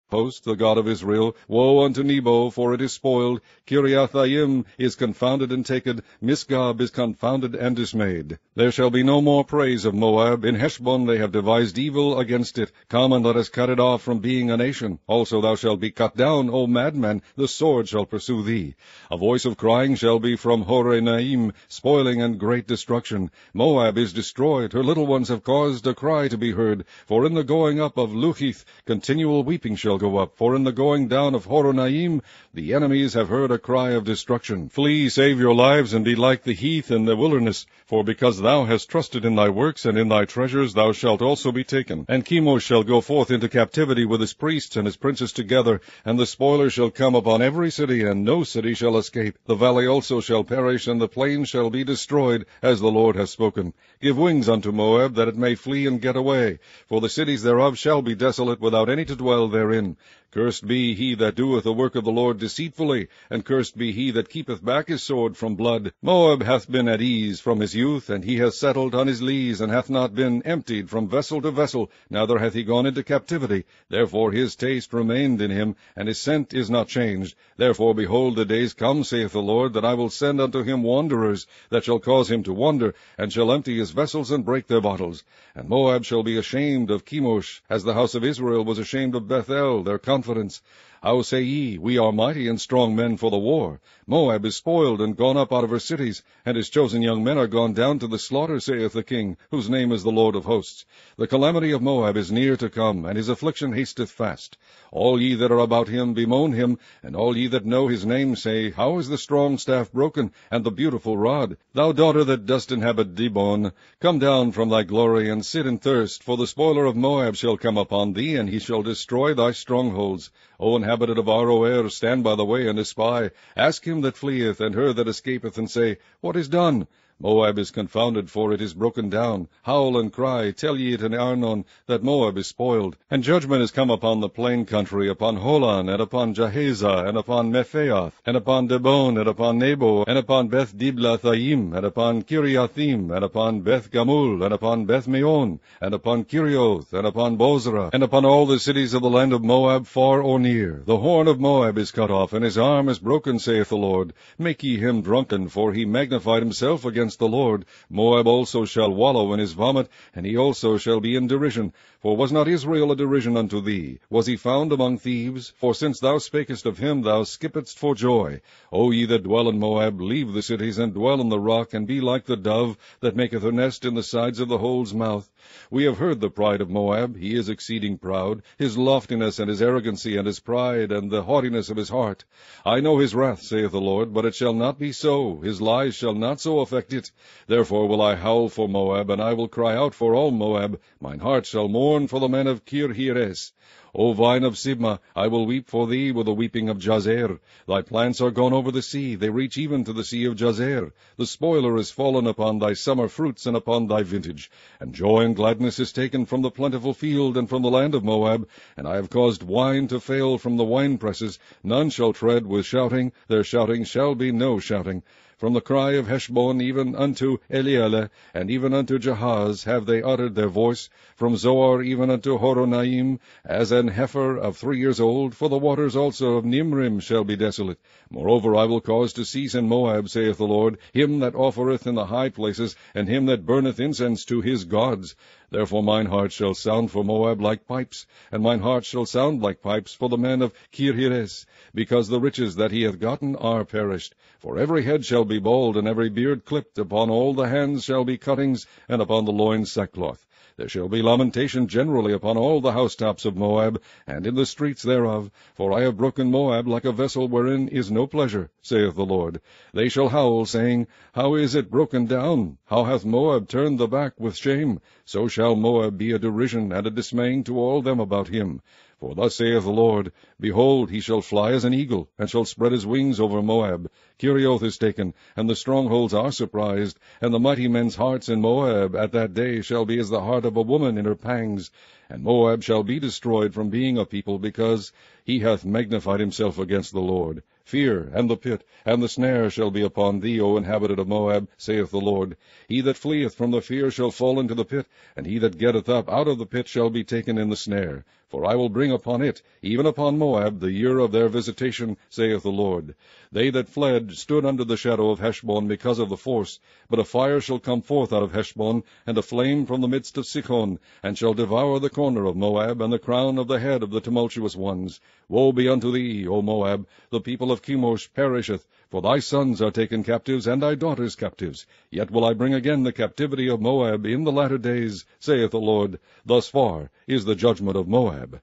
Host, the God of Israel, woe unto Nebo, for it is spoiled. Kiriathaim is confounded and taken. Misgab is confounded and dismayed. There shall be no more praise of Moab. In Heshbon they have devised evil against it. Come and let us cut it off from being a nation. Also thou shalt be cut down, O madman, the sword shall pursue thee. A voice of crying shall be from Horonaim, spoiling and great destruction. Moab is destroyed, her little ones have caused a cry to be heard. For in the going up of Luhith, continual weeping shall go up, for in the going down of Horonaim the enemies have heard a cry of destruction. Flee, save your lives, and be like the heath in the wilderness, for because thou hast trusted in thy works and in thy treasures, thou shalt also be taken. And Chemosh shall go forth into captivity with his priests and his princes together, and the spoiler shall come upon every city, and no city shall escape. The valley also shall perish, and the plain shall be destroyed, as the Lord hath spoken. Give wings unto Moab, that it may flee and get away, for the cities thereof shall be desolate, without any to dwell therein. Cursed be he that doeth the work of the Lord deceitfully, and cursed be he that keepeth back his sword from blood. Moab hath been at ease from his youth, and he hath settled on his lees, and hath not been emptied from vessel to vessel, neither hath he gone into captivity. Therefore his taste remained in him, and his scent is not changed. Therefore, behold, the days come, saith the Lord, that I will send unto him wanderers, that shall cause him to wander, and shall empty his vessels and break their bottles. And Moab shall be ashamed of Chemosh, as the house of Israel was ashamed of Bethel, their confidence. How say ye, we are mighty and strong men for the war? Moab is spoiled and gone up out of her cities, and his chosen young men are gone down to the slaughter, saith the King, whose name is the Lord of hosts. The calamity of Moab is near to come, and his affliction hasteth fast. All ye that are about him bemoan him, and all ye that know his name say, How is the strong staff broken, and the beautiful rod? Thou daughter that dost inhabit Dibon, come down from thy glory, and sit in thirst, for the spoiler of Moab shall come upon thee, and he shall destroy thy strongholds. O inhabitant of Aroer, stand by the way and espy. Ask him that fleeth, and her that escapeth, and say, What is done? Moab is confounded, for it is broken down. Howl and cry, tell ye it in Arnon, that Moab is spoiled. And judgment is come upon the plain country, upon Holon, and upon Jahazah, and upon Mephaath, and upon Dibon, and upon Nebo, and upon Beth Diblathaim, and upon Kiriathaim, and upon Beth Gamul, and upon Beth Meon, and upon Kirioth, and upon Bozrah, and upon all the cities of the land of Moab, far or near. The horn of Moab is cut off, and his arm is broken, saith the Lord. Make ye him drunken, for he magnified himself against the Lord. Moab also shall wallow in his vomit, and he also shall be in derision. For was not Israel a derision unto thee? Was he found among thieves? For since thou spakest of him, thou skippedst for joy. O ye that dwell in Moab, leave the cities, and dwell in the rock, and be like the dove that maketh her nest in the sides of the hole's mouth. We have heard the pride of Moab. He is exceeding proud, his loftiness, and his arrogancy, and his pride, and the haughtiness of his heart. I know his wrath, saith the Lord, but it shall not be so. His lies shall not so affect it. Therefore will I howl for Moab, and I will cry out for all Moab. Mine heart shall mourn for the men of Kir-Heres. O vine of Sibmah, I will weep for thee with the weeping of Jazer. Thy plants are gone over the sea, they reach even to the sea of Jazer. The spoiler is fallen upon thy summer fruits and upon thy vintage. And joy and gladness is taken from the plentiful field and from the land of Moab. And I have caused wine to fail from the winepresses. None shall tread with shouting, their shouting shall be no shouting. From the cry of Heshbon even unto Elieleh, and even unto Jahaz, have they uttered their voice. From Zoar even unto Horonaim, as an heifer of 3 years old, for the waters also of Nimrim shall be desolate. Moreover, I will cause to cease in Moab, saith the Lord, him that offereth in the high places, and him that burneth incense to his gods. Therefore mine heart shall sound for Moab like pipes, and mine heart shall sound like pipes for the men of Kir-Heres, because the riches that he hath gotten are perished. For every head shall be bald, and every beard clipped, upon all the hands shall be cuttings, and upon the loins sackcloth. There shall be lamentation generally upon all the housetops of Moab, and in the streets thereof, for I have broken Moab like a vessel wherein is no pleasure, saith the Lord. They shall howl, saying, How is it broken down? How hath Moab turned the back with shame? So shall Moab be a derision and a dismaying to all them about him. For thus saith the Lord, Behold, he shall fly as an eagle, and shall spread his wings over Moab. Kirioth is taken, and the strongholds are surprised, and the mighty men's hearts in Moab at that day shall be as the heart of a woman in her pangs. And Moab shall be destroyed from being a people, because he hath magnified himself against the Lord. Fear, and the pit, and the snare shall be upon thee, O inhabitant of Moab, saith the Lord. He that fleeth from the fear shall fall into the pit, and he that getteth up out of the pit shall be taken in the snare. For I will bring upon it, even upon Moab, the year of their visitation, saith the Lord. They that fled stood under the shadow of Heshbon because of the force. But a fire shall come forth out of Heshbon, and a flame from the midst of Sichon, and shall devour the corner of Moab, and the crown of the head of the tumultuous ones. Woe be unto thee, O Moab! The people of Chemosh perisheth, for thy sons are taken captives, and thy daughters captives. Yet will I bring again the captivity of Moab in the latter days, saith the Lord. Thus far is the judgment of Moab.